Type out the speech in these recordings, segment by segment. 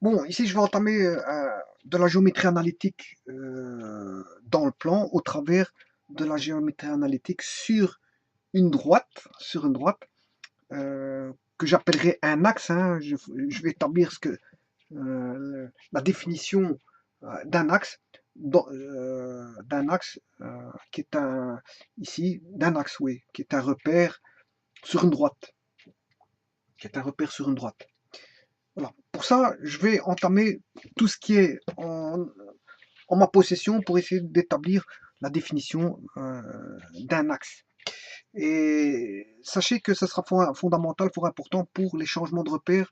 Bon, ici je vais entamer de la géométrie analytique dans le plan au travers de la géométrie analytique sur une droite que j'appellerai un axe, hein. Je vais établir la définition d'un axe, qui est d'un axe, oui, qui est un repère sur une droite, qui est un repère sur une droite. Voilà. Pour ça, je vais entamer tout ce qui est en ma possession pour essayer d'établir la définition d'un axe. Et sachez que ce sera fondamental, fort important pour les changements de repères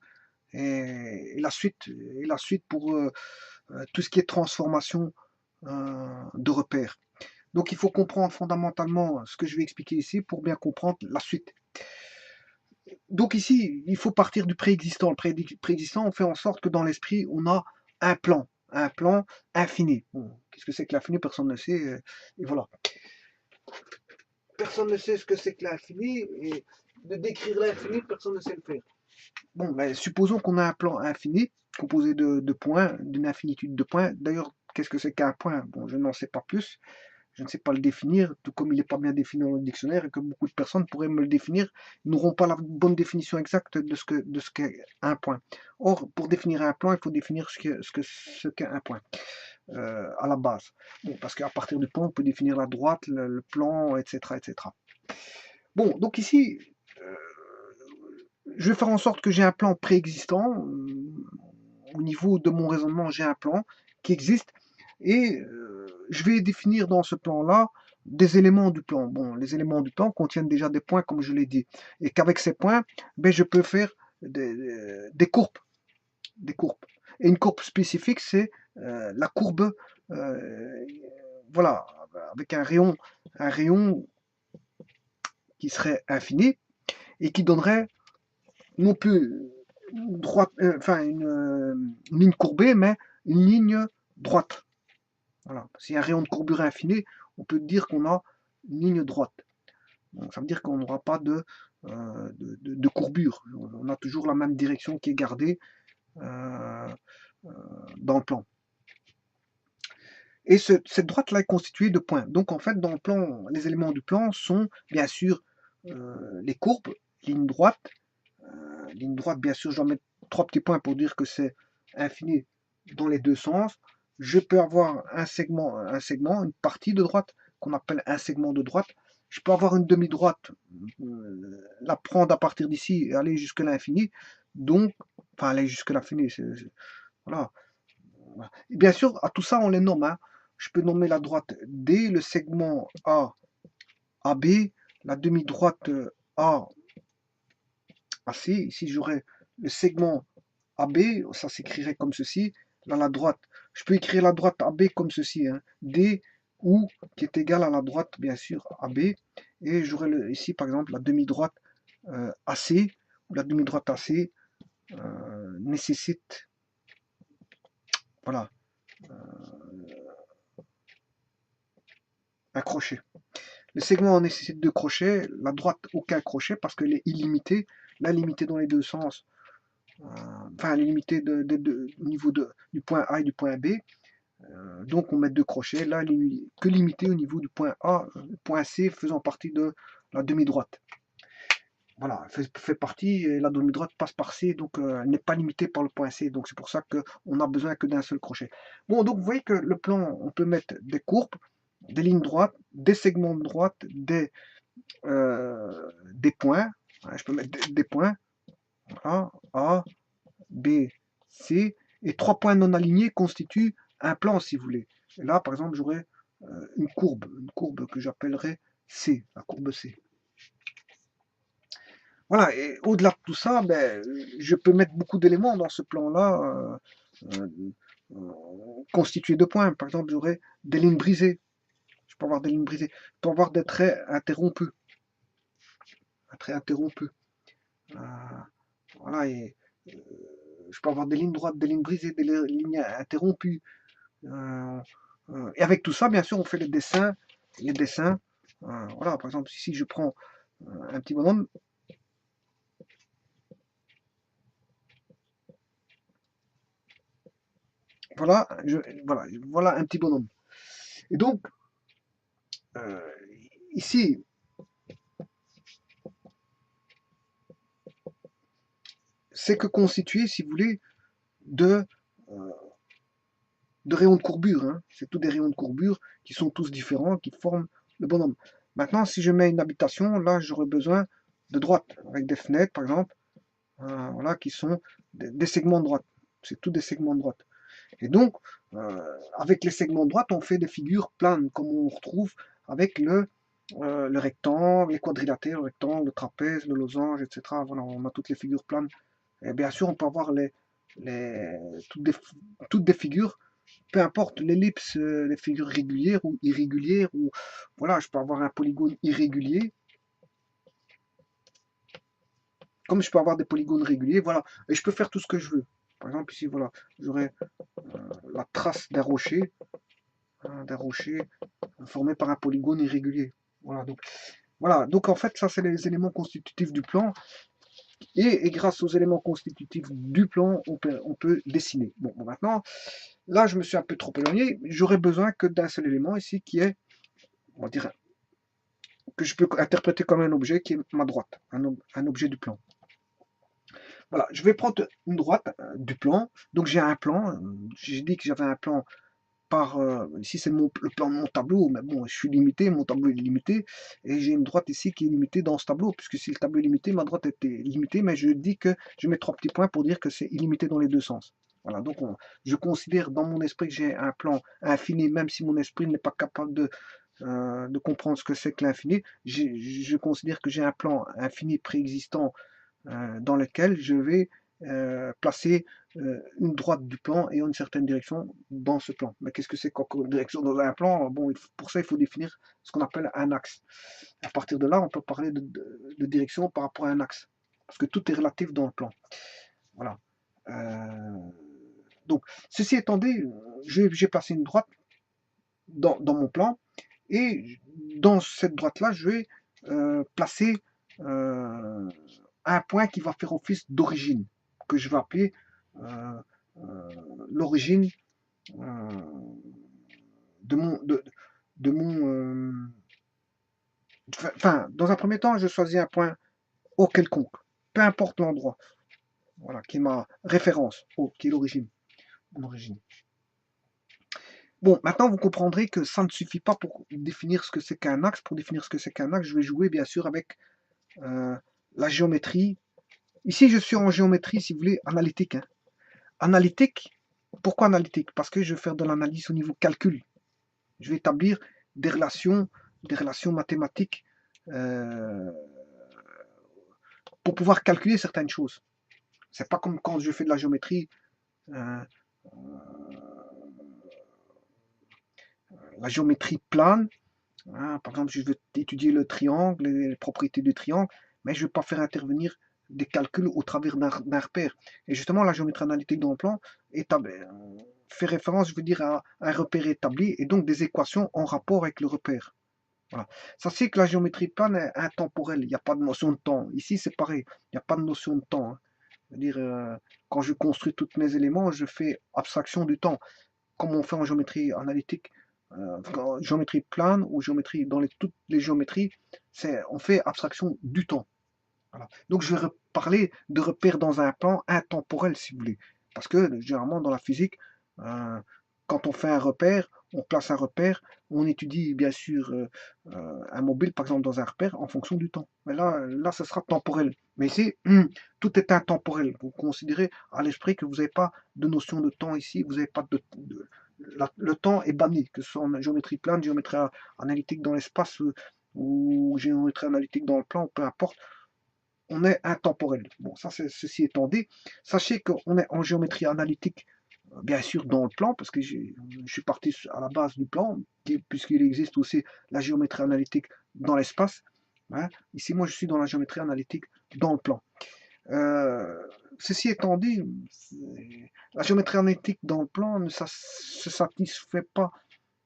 et la suite pour tout ce qui est transformation de repères. Donc il faut comprendre fondamentalement ce que je vais expliquer ici pour bien comprendre la suite. Donc ici, il faut partir du préexistant. Le préexistant, on fait en sorte que dans l'esprit, on a un plan infini. Bon, qu'est-ce que c'est que l'infini? Personne ne sait. Et voilà. Personne ne sait ce que c'est que l'infini, et de décrire l'infini, personne ne sait le faire. Bon, ben, supposons qu'on a un plan infini, composé de points, d'une infinitude de points. D'ailleurs, qu'est-ce que c'est qu'un point? Bon, je n'en sais pas plus. Je ne sais pas le définir, tout comme il n'est pas bien défini dans le dictionnaire et que beaucoup de personnes pourraient me le définir, ils n'auront pas la bonne définition exacte de ce qu'est un point. Or, pour définir un plan, il faut définir ce qu'est un point à la base. Bon, parce qu'à partir du point, on peut définir la droite, le plan, etc., etc. Bon, donc ici, je vais faire en sorte que j'ai un plan préexistant. Au niveau de mon raisonnement, j'ai un plan qui existe et je vais définir dans ce plan-là des éléments du plan. Bon, les éléments du plan contiennent déjà des points, comme je l'ai dit, et qu'avec ces points, ben, je peux faire des courbes, des courbes. Et une courbe spécifique, c'est la courbe, euh, voilà, avec un rayon qui serait infini et qui donnerait non plus droite, une ligne courbée, mais une ligne droite. Voilà. S'il y a un rayon de courbure infini, on peut dire qu'on a une ligne droite. Donc, ça veut dire qu'on n'aura pas de courbure. On a toujours la même direction qui est gardée euh, euh, dans le plan. Et cette droite-là est constituée de points. Donc en fait, dans le plan, les éléments du plan sont bien sûr les courbes, ligne droite. Ligne droite, bien sûr, je dois mettre trois petits points pour dire que c'est infini dans les deux sens. Je peux avoir un segment, une partie de droite qu'on appelle un segment de droite. Je peux avoir une demi-droite, la prendre à partir d'ici et aller jusqu'à l'infini. Donc, enfin, aller jusqu'à l'infini, voilà. Et bien sûr, à tout ça, on les nomme, hein. Je peux nommer la droite D, le segment A, AB, la demi-droite A, AC. Ici, j'aurais le segment AB, ça s'écrirait comme ceci. Là, la droite, je peux écrire la droite AB comme ceci, hein. D, ou, qui est égal à la droite, bien sûr, AB. Et j'aurais ici, par exemple, la demi-droite AC, ou la demi-droite AC nécessite, voilà, un crochet. Le segment nécessite deux crochets, la droite aucun crochet parce qu'elle est illimitée, là limitée dans les deux sens, enfin elle est limitée au niveau du point A et du point B, donc on met deux crochets, là elle est que limitée au niveau du point A, point C faisant partie de la demi-droite. Voilà, elle fait partie, et la demi-droite passe par C, donc elle n'est pas limitée par le point C, donc c'est pour ça qu'on n'a besoin que d'un seul crochet. Bon, donc vous voyez que le plan, on peut mettre des courbes, des lignes droites, des segments de droite, des points. Je peux mettre des points. A, B, C. Et trois points non alignés constituent un plan, si vous voulez. Et là, par exemple, j'aurais une courbe que j'appellerais C, la courbe C. Voilà, et au-delà de tout ça, ben, je peux mettre beaucoup d'éléments dans ce plan-là, euh, constitués de points. Par exemple, j'aurais des lignes brisées. Je peux avoir des lignes brisées. Je peux avoir des traits interrompus. Un trait interrompu. Voilà, et je peux avoir des lignes droites, des lignes brisées, des lignes interrompues. Et avec tout ça, bien sûr, on fait les dessins Voilà, par exemple, si je prends un petit bonhomme, voilà, voilà un petit bonhomme. Et donc, euh, ici, c'est que constitué, si vous voulez, de, euh, de rayons de courbure. Hein. C'est tous des rayons de courbure qui sont tous différents, qui forment le bonhomme. Maintenant, si je mets une habitation, là, j'aurais besoin de droite, avec des fenêtres, par exemple, voilà, qui sont des segments de droite. C'est tous des segments de droite. Et donc, avec les segments de droite, on fait des figures planes, comme on retrouve avec le rectangle, les quadrilatères, le rectangle, le trapèze, le losange, etc. Voilà, on a toutes les figures planes. Et bien sûr, on peut avoir les, toutes, des, toutes des figures, peu importe l'ellipse, les figures régulières ou irrégulières, ou voilà, je peux avoir un polygone irrégulier, comme je peux avoir des polygones réguliers, voilà, et je peux faire tout ce que je veux. Par exemple, ici, voilà, j'aurais la trace d'un rocher formé par un polygone irrégulier. Voilà, donc en fait, ça, c'est les éléments constitutifs du plan. Et grâce aux éléments constitutifs du plan, on peut dessiner. Bon, maintenant, là, je me suis un peu trop éloigné. J'aurais besoin que d'un seul élément ici, qui est, on va dire, que je peux interpréter comme un objet, qui est ma droite, un objet du plan. Voilà, je vais prendre une droite du plan. Donc j'ai un plan. J'ai dit que j'avais un plan ici c'est le plan de mon tableau, mais bon, je suis limité, mon tableau est limité, et j'ai une droite ici qui est limitée dans ce tableau, puisque si le tableau est limité, ma droite était limitée, mais je dis que je mets 3 petits points pour dire que c'est illimité dans les deux sens. Voilà, donc je considère dans mon esprit que j'ai un plan infini, même si mon esprit n'est pas capable de comprendre ce que c'est que l'infini, je considère que j'ai un plan infini préexistant dans lequel je vais placer une droite du plan et une certaine direction dans ce plan. Mais qu'est-ce que c'est qu'une direction dans un plan? Bon, pour ça, il faut définir ce qu'on appelle un axe. À partir de là, on peut parler de direction par rapport à un axe. Parce que tout est relatif dans le plan. Voilà. Donc, ceci étant dit, j'ai placé une droite dans mon plan. Et dans cette droite-là, je vais placer un point qui va faire office d'origine, que je vais appeler euh, l'origine de mon... De mon enfin, dans un premier temps, je choisis un point O quelconque, peu importe l'endroit, voilà, qui est ma référence, O, qui est l'origine, mon origine. Bon, maintenant vous comprendrez que ça ne suffit pas pour définir ce que c'est qu'un axe. Pour définir ce que c'est qu'un axe, je vais jouer bien sûr avec la géométrie. Ici, je suis en géométrie, si vous voulez, analytique. Hein. Analytique, pourquoi analytique? Parce que je vais faire de l'analyse au niveau calcul. Je vais établir des relations mathématiques pour pouvoir calculer certaines choses. C'est pas comme quand je fais de la géométrie, euh, la géométrie plane. Hein, par exemple, je veux étudier le triangle, les propriétés du triangle, mais je ne vais pas faire intervenir des calculs au travers d'un repère. Et justement, la géométrie analytique dans le plan fait référence, je veux dire, à un repère établi et donc des équations en rapport avec le repère. Voilà. Ça c'est que la géométrie plane est intemporelle, il n'y a pas de notion de temps. Ici, c'est pareil, il n'y a pas de notion de temps. Hein. C'est-à-dire, quand je construis tous mes éléments, je fais abstraction du temps, comme on fait en géométrie analytique. Géométrie plane ou géométrie dans toutes les géométries, on fait abstraction du temps. Voilà. Donc je vais parler de repères dans un plan intemporel, si vous voulez. Parce que généralement dans la physique, euh, quand on fait un repère, on place un repère, on étudie bien sûr un mobile, par exemple, dans un repère en fonction du temps. Mais là, ce sera temporel. Mais ici, tout est intemporel. Vous considérez à l'esprit que vous n'avez pas de notion de temps ici, vous n'avez pas le temps est banni, que ce soit en géométrie plane, géométrie analytique dans l'espace ou géométrie analytique dans le plan, peu importe on est intemporel. Bon, ça, ceci étant dit, sachez qu'on est en géométrie analytique, bien sûr, dans le plan, parce que je suis parti à la base du plan, puisqu'il existe aussi la géométrie analytique dans l'espace. Hein. Ici, moi, je suis dans la géométrie analytique dans le plan. Ceci étant dit, la géométrie analytique dans le plan ne se satisfait pas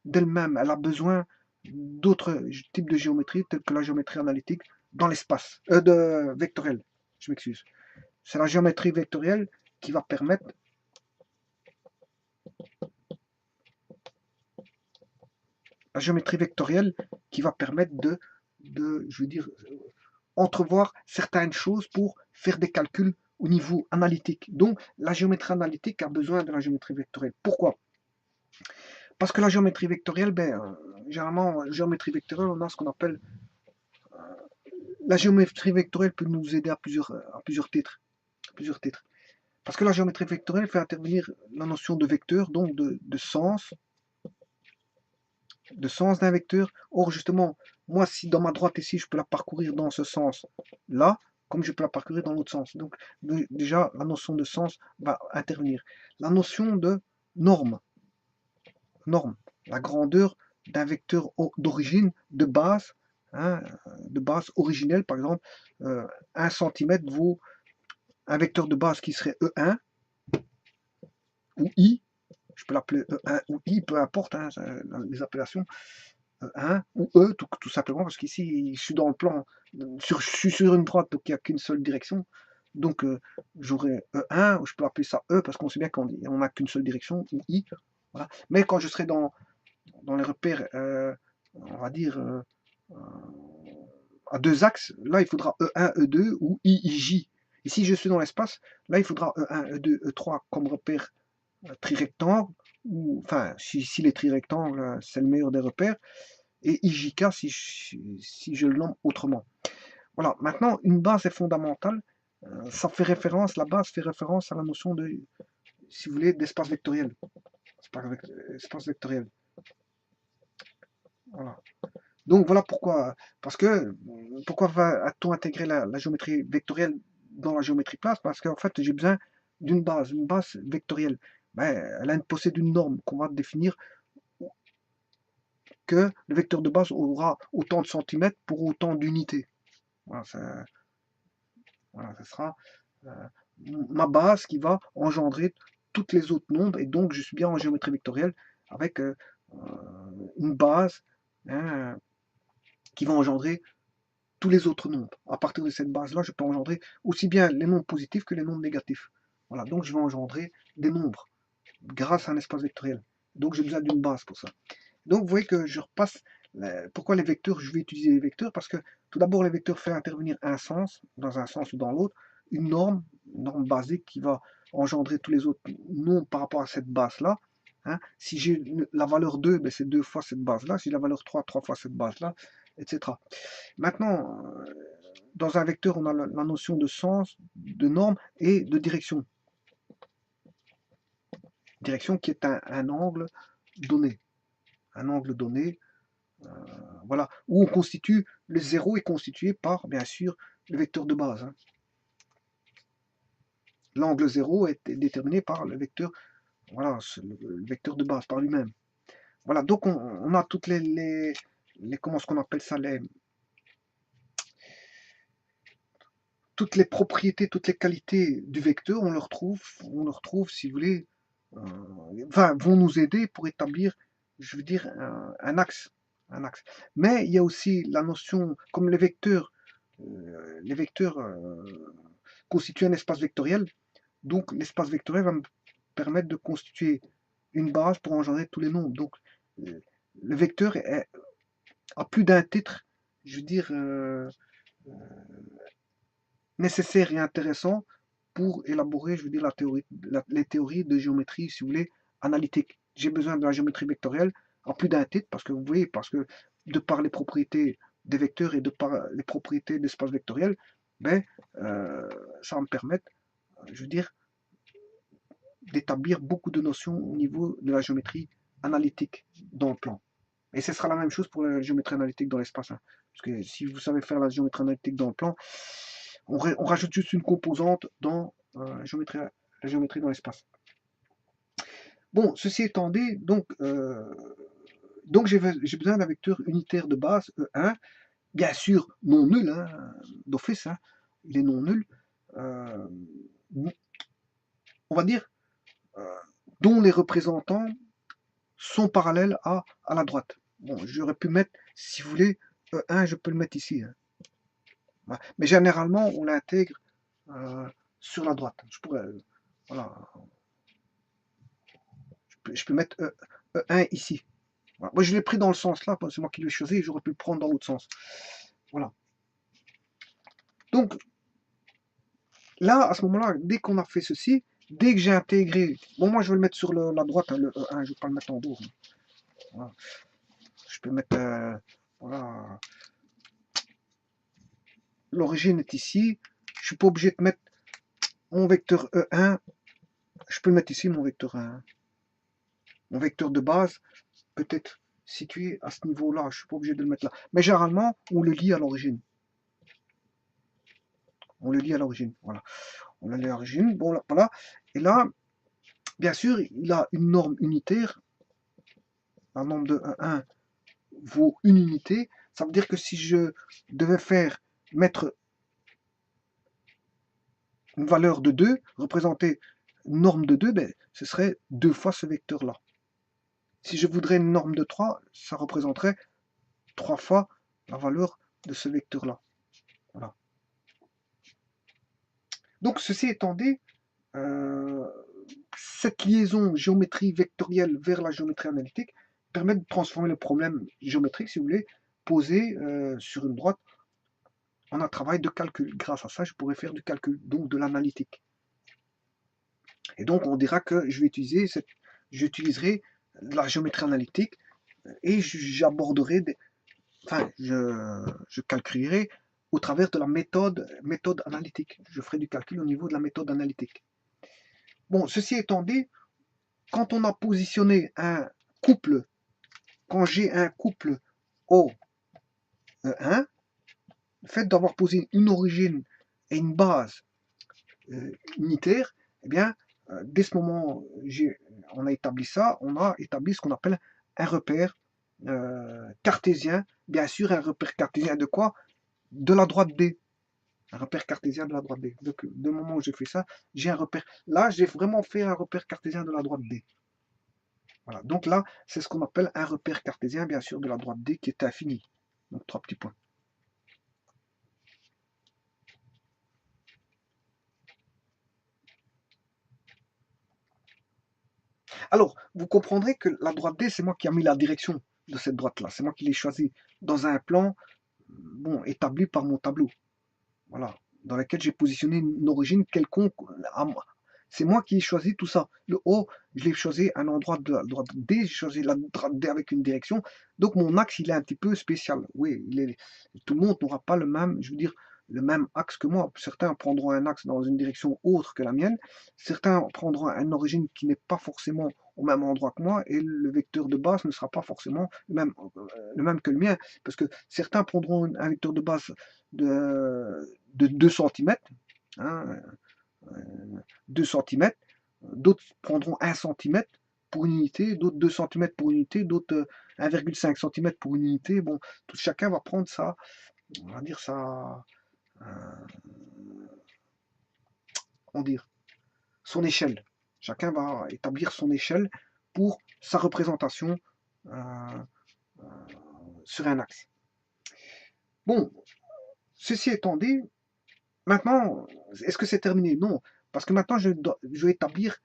d'elle-même. Elle a besoin d'autres types de géométrie, tels que la géométrie analytique dans l'espace, vectorielle, je m'excuse. C'est la géométrie vectorielle qui va permettre je veux dire, entrevoir certaines choses pour faire des calculs au niveau analytique. Donc, la géométrie analytique a besoin de la géométrie vectorielle. Pourquoi? Parce que la géométrie vectorielle, généralement, en géométrie vectorielle, on a ce qu'on appelle... la géométrie vectorielle peut nous aider à plusieurs titres. Parce que la géométrie vectorielle fait intervenir la notion de vecteur, donc de sens d'un vecteur. Or, justement, moi, si dans ma droite ici, je peux la parcourir dans ce sens-là, comme je peux la parcourir dans l'autre sens. Donc, déjà, la notion de sens va intervenir. La notion de norme, la grandeur d'un vecteur d'origine, de base, hein, de base originelle, par exemple, 1 cm vaut un vecteur de base qui serait E1 ou I, je peux l'appeler E1 ou I, peu importe hein, les appellations, E1 ou E tout simplement, parce qu'ici je suis dans le plan, je suis sur une droite, donc il n'y a qu'une seule direction, donc j'aurai E1, ou je peux appeler ça E, parce qu'on sait bien qu'on n'a qu'une seule direction, ou I, voilà. Mais quand je serai dans les repères, on va dire, à deux axes, là il faudra E1, E2 ou I, IJ. Et si je suis dans l'espace, là il faudra E1, E2, E3 comme repère trirectangle, ou enfin si les trirectangles c'est le meilleur des repères, et IJK si je le nomme autrement. Voilà, maintenant une base est fondamentale, la base fait référence à la notion de, si vous voulez, d'espace vectoriel. Espace vectoriel. Voilà. Donc voilà pourquoi, parce que pourquoi va-t-on intégrer la géométrie vectorielle dans la géométrie plane? Parce qu'en fait j'ai besoin d'une base, une base vectorielle. Elle possède une norme qu'on va définir, que le vecteur de base aura autant de centimètres pour autant d'unités. Voilà, ça sera ma base qui va engendrer toutes les autres nombres, et donc je suis bien en géométrie vectorielle avec une base hein, qui va engendrer tous les autres nombres. À partir de cette base-là, je peux engendrer aussi bien les nombres positifs que les nombres négatifs. Voilà, donc je vais engendrer des nombres grâce à un espace vectoriel. Donc j'ai besoin d'une base pour ça. Donc vous voyez que je repasse. Pourquoi les vecteurs? Je vais utiliser les vecteurs parce que tout d'abord les vecteurs font intervenir un sens, dans un sens ou dans l'autre, une norme basique qui va engendrer tous les autres nombres par rapport à cette base-là. Hein. Si j'ai la valeur 2, c'est 2 fois cette base-là. Si j'ai la valeur 3, 3 fois cette base-là, etc. Maintenant, dans un vecteur, on a la notion de sens, de norme et de direction. Direction qui est un angle donné. Un angle donné, voilà, où on constitue, le 0 est constitué par, bien sûr, le vecteur de base. Hein. L'angle 0 est déterminé par le vecteur, voilà, le vecteur de base par lui-même. Voilà, donc on a toutes les comment est-ce qu'on appelle ça, toutes les propriétés, toutes les qualités du vecteur, on le retrouve, si vous voulez, vont nous aider pour établir, je veux dire, un axe. Mais il y a aussi la notion, comme les vecteurs constituent un espace vectoriel, donc l'espace vectoriel va me permettre de constituer une base pour engendrer tous les nombres. Donc le vecteur a plus d'un titre, je veux dire, nécessaire et intéressant pour élaborer, je veux dire, les théories de géométrie, si vous voulez, analytique. J'ai besoin de la géométrie vectorielle en plus d'un titre, parce que vous voyez, parce que de par les propriétés des vecteurs et de par les propriétés de l'espace vectoriel, ça va me permettre, je veux dire, d'établir beaucoup de notions au niveau de la géométrie analytique dans le plan. Et ce sera la même chose pour la géométrie analytique dans l'espace. Hein. Parce que si vous savez faire la géométrie analytique dans le plan, on rajoute juste une composante dans la géométrie dans l'espace. Bon, ceci étant dit, donc j'ai besoin d'un vecteur unitaire de base, E1, bien sûr non nul, hein, d'office, hein, il est non nul, on va dire, dont les représentants sont parallèles à la droite. Bon, j'aurais pu mettre, si vous voulez, E1, je peux le mettre ici, hein. Voilà. Mais généralement, on l'intègre sur la droite. Je pourrais, voilà, je peux mettre E1 ici. Voilà. Moi, je l'ai pris dans le sens là, c'est moi qui l'ai choisi, j'aurais pu le prendre dans l'autre sens. Voilà. Donc, là, à ce moment-là, dès qu'on a fait ceci, dès que j'ai intégré, bon, moi, je vais le mettre sur la droite, hein, le E1, je ne vais pas le mettre en dos, hein. Voilà. Je peux mettre, voilà, l'origine est ici, je suis pas obligé de mettre mon vecteur E1, je peux le mettre ici, mon vecteur 1. Mon vecteur de base peut être situé à ce niveau-là, je suis pas obligé de le mettre là. Mais généralement, on le lit à l'origine. On le lit à l'origine, voilà. On le lit à l'origine, bon, là, voilà. Et là, bien sûr, il a une norme unitaire. La norme de 1 vaut une unité. Ça veut dire que si je devais mettre une valeur de 2, représenter une norme de 2, ben, ce serait 2 fois ce vecteur-là. Si je voudrais une norme de 3, ça représenterait 3 fois la valeur de ce vecteur-là. Voilà. Donc, ceci étant dit, cette liaison géométrie vectorielle vers la géométrie analytique permet de transformer le problème géométrique, si vous voulez, posé sur une droite en un travail de calcul. Grâce à ça, je pourrais faire du calcul, donc de l'analytique. Et donc, on dira que j'utiliserai la géométrie analytique et j'aborderai, je calculerai au travers de la méthode analytique. Je ferai du calcul au niveau de la méthode analytique. Bon, ceci étant dit, quand on a positionné un couple, quand j'ai un couple O1, le fait d'avoir posé une origine et une base unitaire, eh bien, dès ce moment, on a établi ça, on a établi ce qu'on appelle un repère cartésien. Bien sûr, un repère cartésien de quoi? De la droite D. Un repère cartésien de la droite D. Donc, du moment où j'ai fait ça, j'ai un repère. Là, j'ai vraiment fait un repère cartésien de la droite D. Voilà. Donc là, c'est ce qu'on appelle un repère cartésien, bien sûr, de la droite D qui est infini. Donc, 3 petits points. Alors, vous comprendrez que la droite D, c'est moi qui ai mis la direction de cette droite-là. C'est moi qui l'ai choisie dans un plan bon, établi par mon tableau. Voilà. Dans lequel j'ai positionné une origine quelconque. C'est moi qui ai choisi tout ça. Le haut, je l'ai choisi à un endroit de la droite D, j'ai choisi la droite D avec une direction. Donc mon axe, il est un petit peu spécial. Oui, tout le monde n'aura pas le même, je veux dire, le même axe que moi. Certains prendront un axe dans une direction autre que la mienne. Certains prendront une origine qui n'est pas forcément au même endroit que moi et le vecteur de base ne sera pas forcément le même que le mien. Parce que certains prendront un vecteur de base de 2 cm, hein, 2 cm, d'autres prendront 1 cm pour une unité, d'autres 2 cm pour une unité, d'autres 1,5 cm pour une unité. Bon, chacun va prendre ça, on va dire ça, on dire, son échelle. Chacun va établir son échelle pour sa représentation sur un axe. Bon, ceci étant dit, maintenant, est-ce que c'est terminé? Non, parce que maintenant je vais établir,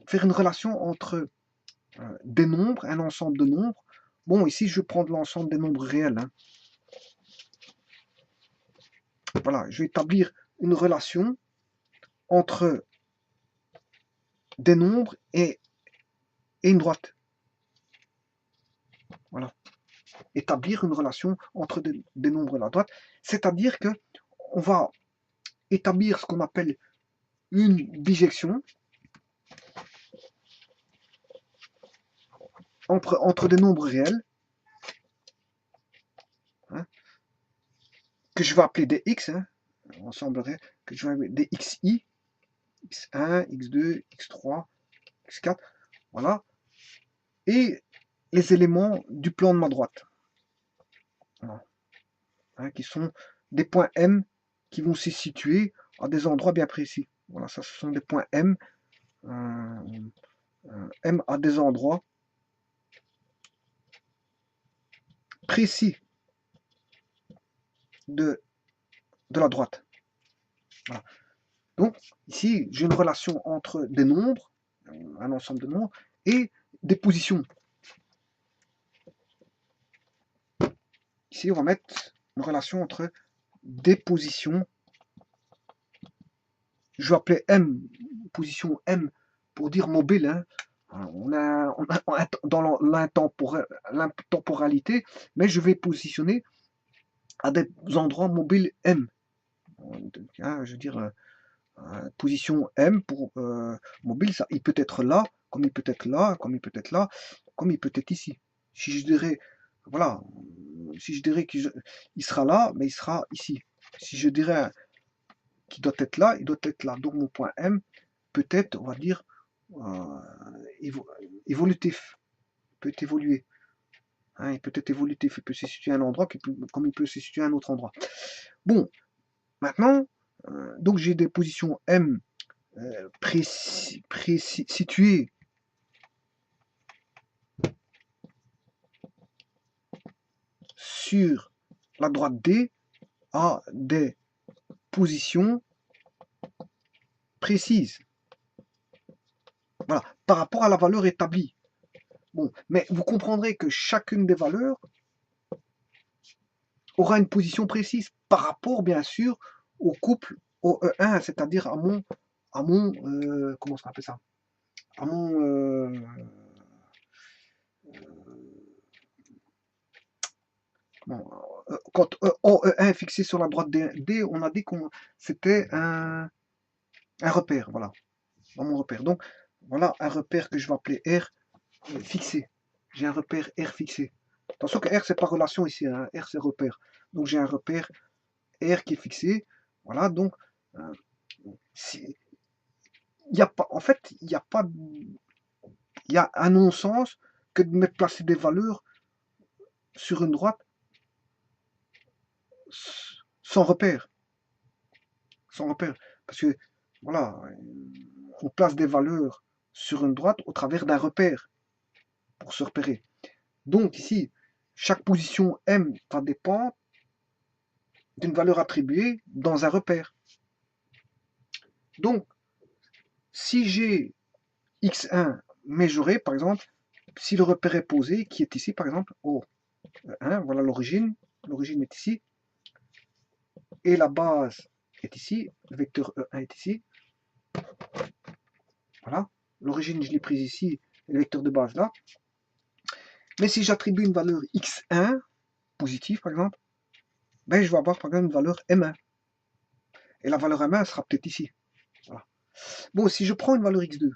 faire une relation entre des nombres, un ensemble de nombres. Bon, ici je vais prendre l'ensemble des nombres réels, hein. Voilà, je vais établir une relation entre des nombres et une droite. Voilà. Établir une relation entre des nombres et la droite, c'est-à-dire que on va établir ce qu'on appelle une bijection entre des nombres réels, hein, que je vais appeler des x, hein, on semblerait que je vais appeler des xi, x1, x2, x3, x4, voilà, et les éléments du plan de ma droite, voilà, hein, qui sont des points M qui vont se situer à des endroits bien précis. Voilà, ça ce sont des points M, M à des endroits précis de la droite. Voilà. Donc, ici, j'ai une relation entre des nombres, un ensemble de nombres, et des positions. Ici, on va mettre une relation entre des positions. Je vais appeler M, position M, pour dire mobile. Hein. On a dans l'intemporalité, mais je vais positionner à des endroits mobiles M. Hein, je veux dire, position M pour mobile, ça, il peut être là, comme il peut être là, comme il peut être là, comme il peut être ici. Si je dirais, voilà, si je dirais qu'il sera là, mais il sera ici. Si je dirais qu'il doit être là, il doit être là. Donc mon point M peut être, on va dire, évolutif, il peut évoluer. Hein, il peut être évolutif, il peut se situer à un endroit comme il peut se situer à un autre endroit. Bon, maintenant, donc j'ai des positions M situées sur la droite D à des positions précises. Voilà, par rapport à la valeur établie. Bon, mais vous comprendrez que chacune des valeurs aura une position précise par rapport, bien sûr, au couple au E1, c'est-à-dire à mon comment ça appelle ça? À mon quand OE1 est fixé sur la droite D, on a dit que c'était un repère, voilà, dans mon repère. Donc, voilà un repère que je vais appeler R fixé. J'ai un repère R fixé. Attention que R, c'est pas relation ici, hein. R, c'est repère. Donc, j'ai un repère R qui est fixé. Voilà, donc, il y a pas, en fait, il n'y a pas, il y a un non-sens que de mettre placer des valeurs sur une droite sans repère. Sans repère. Parce que, voilà, on place des valeurs sur une droite au travers d'un repère pour se repérer. Donc ici, chaque position M va dépendre d'une valeur attribuée dans un repère. Donc, si j'ai x1 mesuré, par exemple, si le repère est posé, qui est ici, par exemple, O1, voilà l'origine est ici, et la base est ici, le vecteur E1 est ici, voilà, l'origine je l'ai prise ici, et le vecteur de base là, mais si j'attribue une valeur x1, positive par exemple, ben je vais avoir par exemple une valeur m1, et la valeur m1 sera peut-être ici, voilà. Bon, si je prends une valeur x2,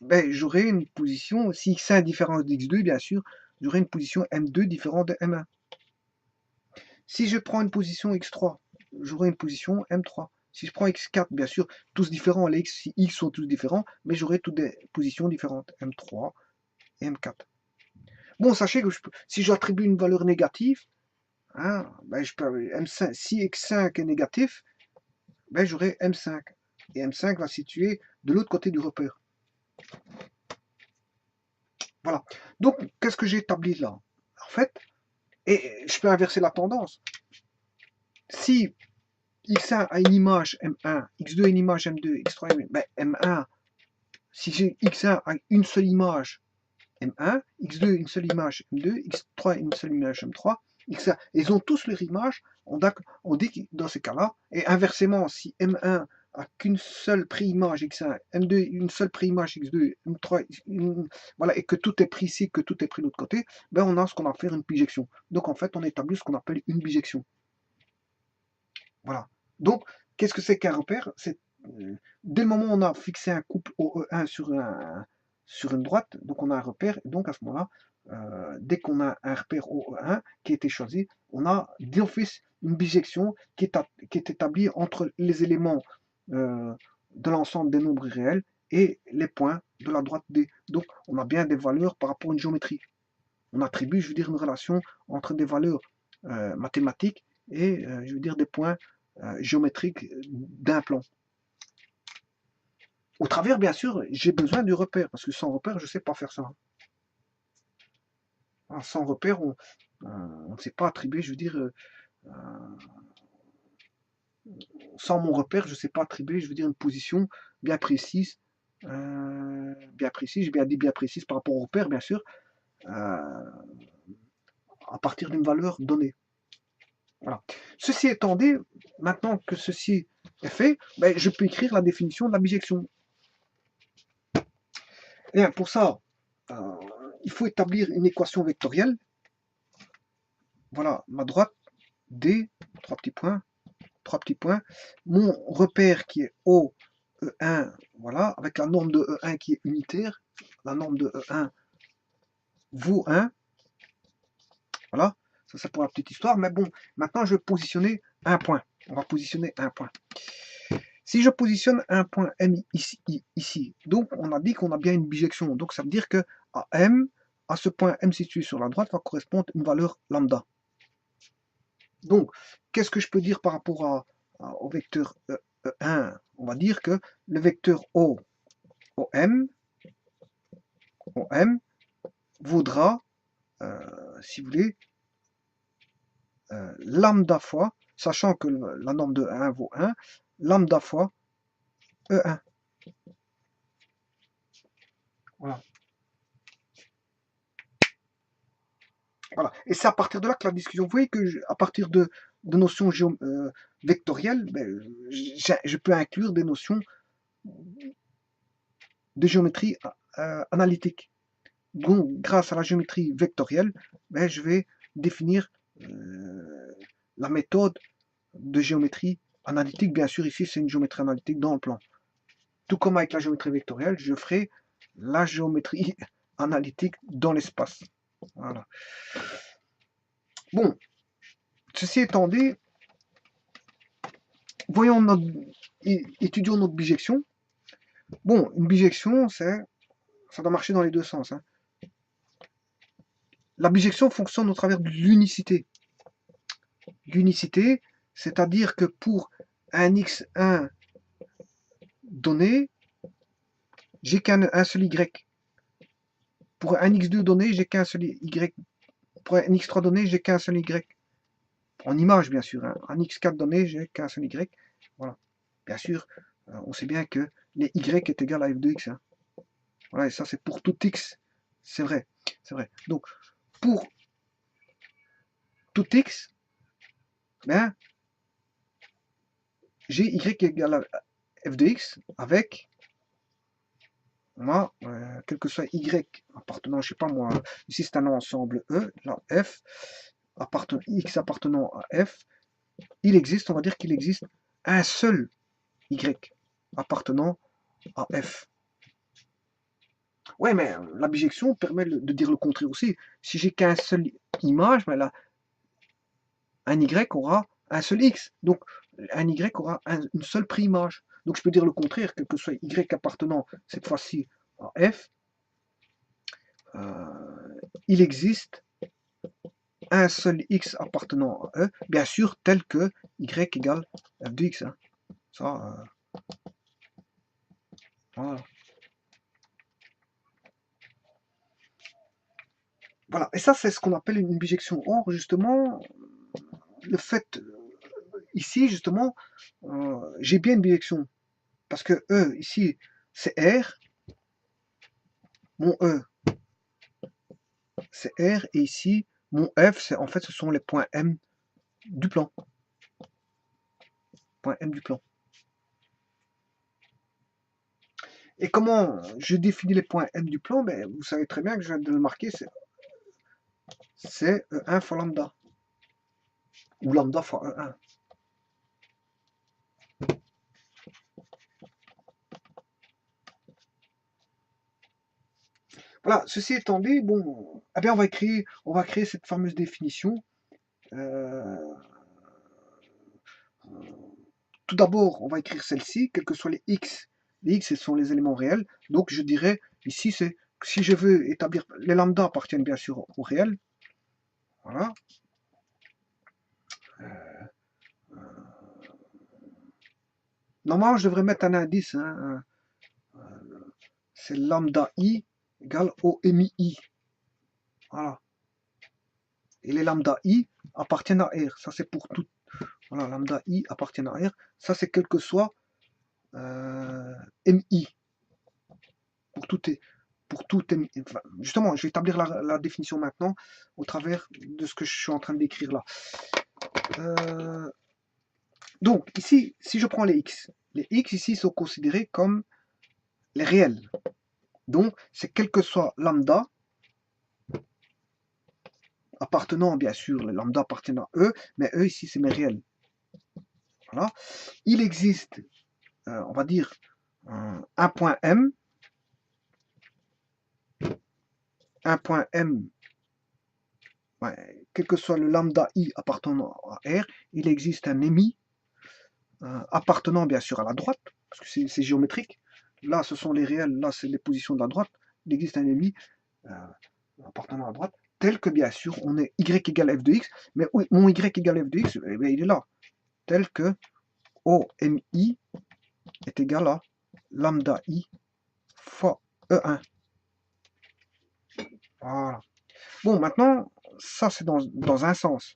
ben, j'aurai une position, si x1 est différent de x2, bien sûr, j'aurai une position m2 différente de m1. Si je prends une position x3, j'aurai une position m3. Si je prends x4, bien sûr, tous différents, les x sont tous différents, mais j'aurai toutes des positions différentes, m3 et m4. Bon, sachez que si j'attribue une valeur négative, hein, ben je peux, M5, si x5 est négatif, ben j'aurai m5. Et m5 va se situer de l'autre côté du repère. Voilà. Donc, qu'est-ce que j'ai établi là? En fait, et je peux inverser la tendance. Si x1 a une image M1, x2 a une image M2, x3 ben, M1, si j'ai x1 a une seule image M1, x2 une seule image M2, x3 une seule image M3, x1, ils ont tous leur image, on dit que dans ces cas-là, et inversement, si M1 a qu'une seule préimage x1, M2 une seule préimage x2, M3, voilà, et que tout est pris ici, que tout est pris de l'autre côté, ben on a ce qu'on appelle une bijection. Donc en fait, on établit ce qu'on appelle une bijection. Voilà. Donc, qu'est-ce que c'est qu'un repère? C'est dès le moment où on a fixé un couple OE1 sur une droite, donc on a un repère, et donc à ce moment-là, dès qu'on a un repère OE1 qui a été choisi, on a d'office une bijection qui est établie entre les éléments de l'ensemble des nombres réels et les points de la droite D. Donc, on a bien des valeurs par rapport à une géométrie. On attribue, je veux dire, une relation entre des valeurs mathématiques et, je veux dire, des points géométriques d'un plan. Au travers, bien sûr, j'ai besoin du repère, parce que sans repère, je ne sais pas faire ça. Sans repère, On ne sait pas attribuer, je veux dire, sans mon repère, je ne sais pas attribuer, je veux dire, une position bien précise, j'ai bien dit bien précise par rapport au repère, bien sûr, à partir d'une valeur donnée. Voilà. Ceci étant dit, maintenant que ceci est fait, ben, je peux écrire la définition de la bijection. Et bien, pour ça, il faut établir une équation vectorielle. Voilà, ma droite, D, trois petits points. Mon repère qui est O, E1, voilà, avec la norme de E1 qui est unitaire. La norme de E1 vaut 1. Voilà, ça c'est pour la petite histoire. Mais bon, maintenant je vais positionner un point. On va positionner un point. Si je positionne un point M ici, donc on a dit qu'on a bien une bijection. Donc ça veut dire que à M, à ce point M situé sur la droite, va correspondre une valeur lambda. Donc, qu'est-ce que je peux dire par rapport au vecteur E1? On va dire que le vecteur OM vaudra, si vous voulez, lambda fois, sachant que la norme de 1 vaut 1, lambda fois E1. Voilà. Voilà. Et c'est à partir de là que la discussion, vous voyez que à partir de notions vectorielles, ben, je peux inclure des notions de géométrie analytique. Donc, grâce à la géométrie vectorielle, ben, je vais définir la méthode de géométrie analytique. Bien sûr, ici, c'est une géométrie analytique dans le plan. Tout comme avec la géométrie vectorielle, je ferai la géométrie analytique dans l'espace. Voilà. Bon, ceci étant dit, étudions notre bijection. Bon, une bijection, ça doit marcher dans les deux sens. Hein. La bijection fonctionne au travers de l'unicité. L'unicité, c'est-à-dire que pour un x1 donné, j'ai qu'un seul y. Pour un x2 donné, j'ai qu'un seul y. Pour un x3 donné, j'ai qu'un seul y. En image, bien sûr. Hein. Un x4 donné, j'ai qu'un seul y. Voilà. Bien sûr, on sait bien que les y est égal à f de x. Hein. Voilà, et ça, c'est pour tout x. C'est vrai. C'est vrai. Donc, pour tout x, ben, j'ai y égal à f de x avec, moi, quel que soit y appartenant, je sais pas moi, ici c'est un ensemble E, là f, x appartenant à f, il existe, on va dire qu'il existe un seul y appartenant à f. Ouais, mais la bijection permet de dire le contraire aussi. Si j'ai qu'un seul image, ben là, un y aura un seul x. Donc, un y aura une seule préimage. Donc, je peux dire le contraire, quel que soit y appartenant cette fois-ci à f, il existe un seul x appartenant à E, bien sûr, tel que y égale f de x. Hein. Ça, voilà. Voilà, et ça, c'est ce qu'on appelle une bijection. Or, justement, le fait, ici, justement, j'ai bien une bijection. Parce que E, ici, c'est R. Mon E, c'est R. Et ici, mon F, c'est en fait, ce sont les points M du plan. Point M du plan. Et comment je définis les points M du plan? Ben, vous savez très bien que je viens de le marquer, c'est E1 fois lambda. Ou lambda fois E1. Voilà, ceci étant dit, bon, eh bien on va créer cette fameuse définition. Tout d'abord, on va écrire celle-ci, quels que soient les x. Les x, ce sont les éléments réels. Donc, je dirais, ici, c'est si je veux établir, les lambda appartiennent bien sûr au réel. Voilà. Normalement, je devrais mettre un indice. Hein, c'est lambda i égale au mi i. Voilà. Et les lambda i appartiennent à R. Ça, c'est pour tout. Voilà, lambda i appartiennent à R. Ça, c'est quel que soit mi. Pour tout MI. Enfin, justement, je vais établir la définition maintenant au travers de ce que je suis en train d'écrire là. Donc, ici, si je prends les x ici sont considérés comme les réels. Donc, c'est quel que soit lambda, appartenant, bien sûr, le lambda appartient à E, mais E ici, c'est mes réels. Voilà. Il existe, on va dire, un point M, ouais, quel que soit le lambda I appartenant à R, il existe un EMI appartenant, bien sûr, à la droite, parce que c'est géométrique. Là, ce sont les réels, là, c'est les positions de la droite. Il existe un EMI appartenant à la droite, tel que, bien sûr, on est y égale f de x, mais oui, mon y égale f de x, eh bien, il est là, tel que OMI est égal à lambda I fois E1. Voilà. Bon, maintenant, ça, c'est dans un sens.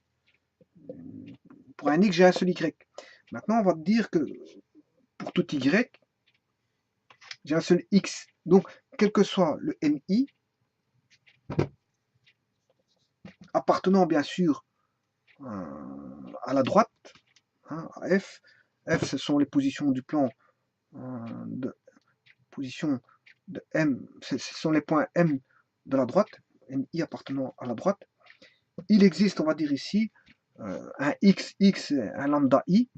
Pour un x, j'ai un seul y. Maintenant, on va dire que pour tout y, j'ai un seul x. Donc, quel que soit le mi, appartenant bien sûr à la droite, hein, à f. F, ce sont les positions du plan position de M, ce sont les points M de la droite, MI appartenant à la droite. Il existe, on va dire ici, un x, un lambda i,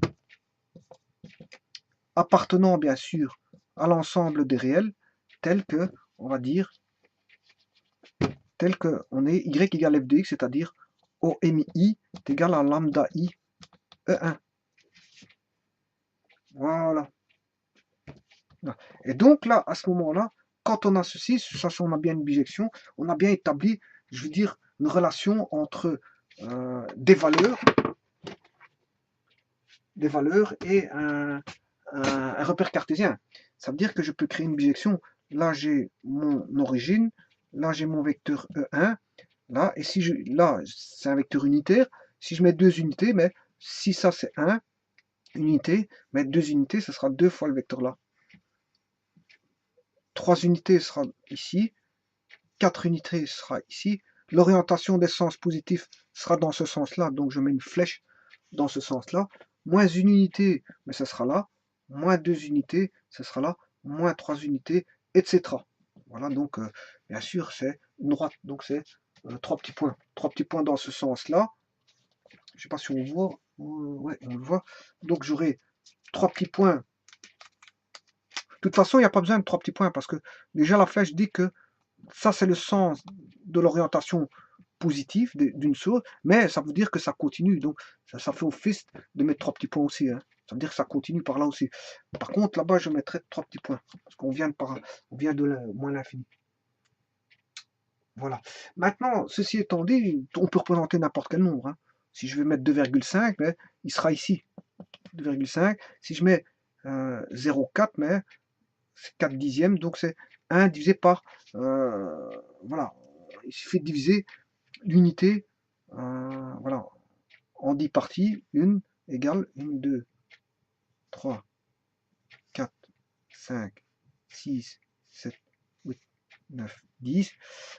appartenant bien sûr à l'ensemble des réels, tel que, on va dire, tel que on est y égale f de x, c'est-à-dire OMI est égal à lambda i E1. Voilà. Et donc là, à ce moment-là, quand on a ceci, sachant qu'on a bien une bijection, on a bien établi, je veux dire, une relation entre des valeurs et un repère cartésien. Ça veut dire que je peux créer une bijection. Là, j'ai mon origine, là, j'ai mon vecteur E1, là, et si là, c'est un vecteur unitaire. Si je mets deux unités, mais si ça c'est 1 unité, mettre deux unités, ce sera deux fois le vecteur là. 3 unités sera ici, 4 unités sera ici. L'orientation des sens positifs sera dans ce sens-là, donc je mets une flèche dans ce sens-là. Moins une unité, mais ça sera là. Moins 2 unités, ce sera là. Moins 3 unités, etc. Voilà, donc bien sûr, c'est une droite, donc c'est 3 petits points. 3 petits points dans ce sens-là. Je ne sais pas si on voit. Ouais, on le voit. Donc j'aurai 3 petits points. De toute façon, il n'y a pas besoin de 3 petits points, parce que déjà la flèche dit que ça, c'est le sens de l'orientation positive d'une chose, mais ça veut dire que ça continue. Donc, ça fait office de mettre 3 petits points aussi. Hein. Ça veut dire que ça continue par là aussi. Par contre, là-bas, je mettrai 3 petits points, parce qu'on vient de moins l'infini. Voilà. Maintenant, ceci étant dit, on peut représenter n'importe quel nombre. Hein. Si je vais mettre 2,5, mais il sera ici. 2,5. Si je mets 0,4, mais c'est 4 dixièmes, donc c'est 1 divisé par, voilà, il suffit de diviser l'unité, voilà, en 10 parties, 1 égale 1, 2, 3, 4, 5, 6, 7, 8, 9, 10.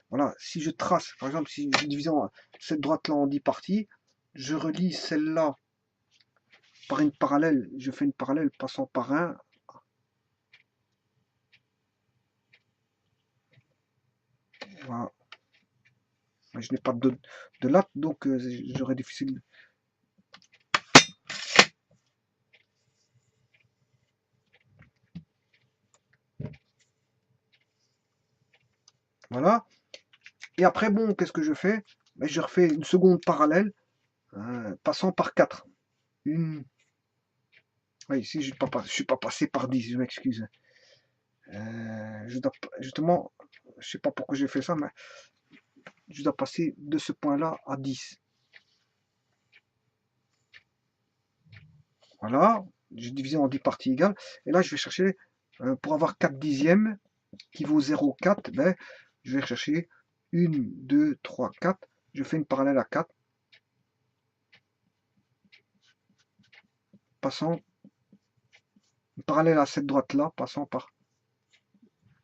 Voilà, si je trace, par exemple, si je divise cette droite-là en 10 parties, je relie celle-là par une parallèle, je fais une parallèle passant par 1, voilà. Je n'ai pas de latte, donc j'aurais difficile. Voilà. Et après, bon, qu'est-ce que je fais? Je refais une seconde parallèle, passant par 4. Une. Oui, ici, je ne suis pas passé par 10, je m'excuse. Justement, je ne sais pas pourquoi j'ai fait ça, mais je dois passer de ce point-là à 10. Voilà, j'ai divisé en 10 parties égales. Et là, je vais chercher, pour avoir 4 dixièmes, qui vaut 0,4, ben, je vais chercher 1, 2, 3, 4. Je fais une parallèle à 4. passant parallèle à cette droite-là, passant par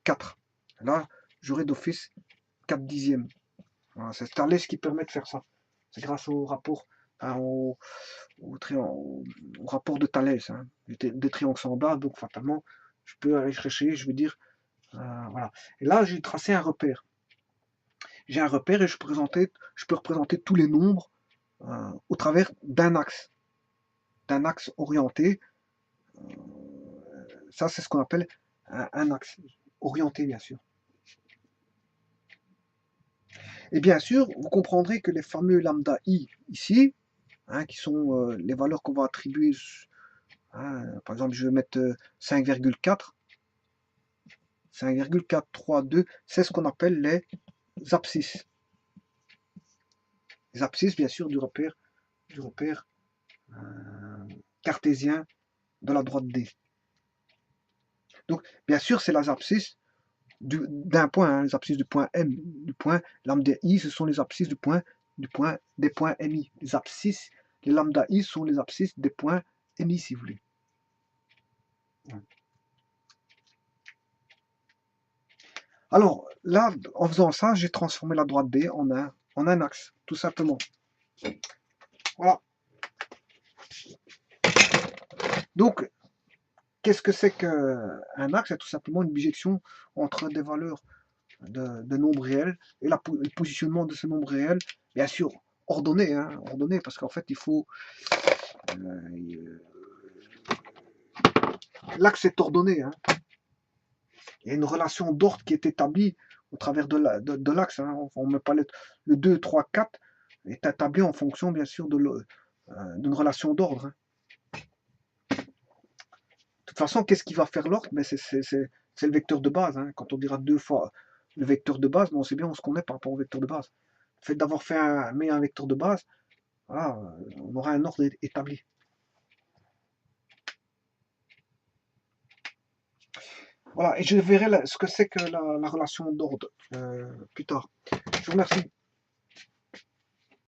4. Là, j'aurai d'office 4 dixièmes. Voilà, c'est Thalès qui permet de faire ça. C'est grâce au rapport, hein, au rapport de Thalès, hein, des triangles semblables. Donc, fatalement, je peux aller chercher, je veux dire, voilà. Et là, j'ai tracé un repère. J'ai un repère et je peux représenter tous les nombres au travers d'un axe orienté. Ça, c'est ce qu'on appelle un axe orienté, bien sûr. Et bien sûr, vous comprendrez que les fameux lambda i ici, hein, qui sont les valeurs qu'on va attribuer, hein, par exemple, je vais mettre 5,4, 5,432, c'est ce qu'on appelle les abscisses. Les abscisses, bien sûr, du repère cartésien de la droite D. Donc, bien sûr, c'est les abscisses d'un point, hein, les abscisses du point M, du point lambda I, ce sont les abscisses des points MI. Les abscisses, les lambda I sont les abscisses des points MI, si vous voulez. Alors, là, en faisant ça, j'ai transformé la droite D en un axe, tout simplement. Voilà. Donc, qu'est-ce que c'est qu'un axe? C'est tout simplement une bijection entre des valeurs de nombres réels et le positionnement de ces nombres réels, bien sûr, ordonné, hein, ordonné, parce qu'en fait, il faut... l'axe est ordonné, hein. Il y a une relation d'ordre qui est établie au travers de l'axe, hein. On met pas le 2, 3, 4 est établi en fonction, bien sûr, d'une relation d'ordre, hein. De toute façon, qu'est-ce qui va faire l'ordre? Mais c'est le vecteur de base, hein. Quand on dira 2 fois le vecteur de base, on sait bien où on se connaît par rapport au vecteur de base. Le fait d'avoir fait un vecteur de base, voilà, on aura un ordre établi. Voilà, et je verrai ce que c'est que la relation d'ordre plus tard. Je vous remercie.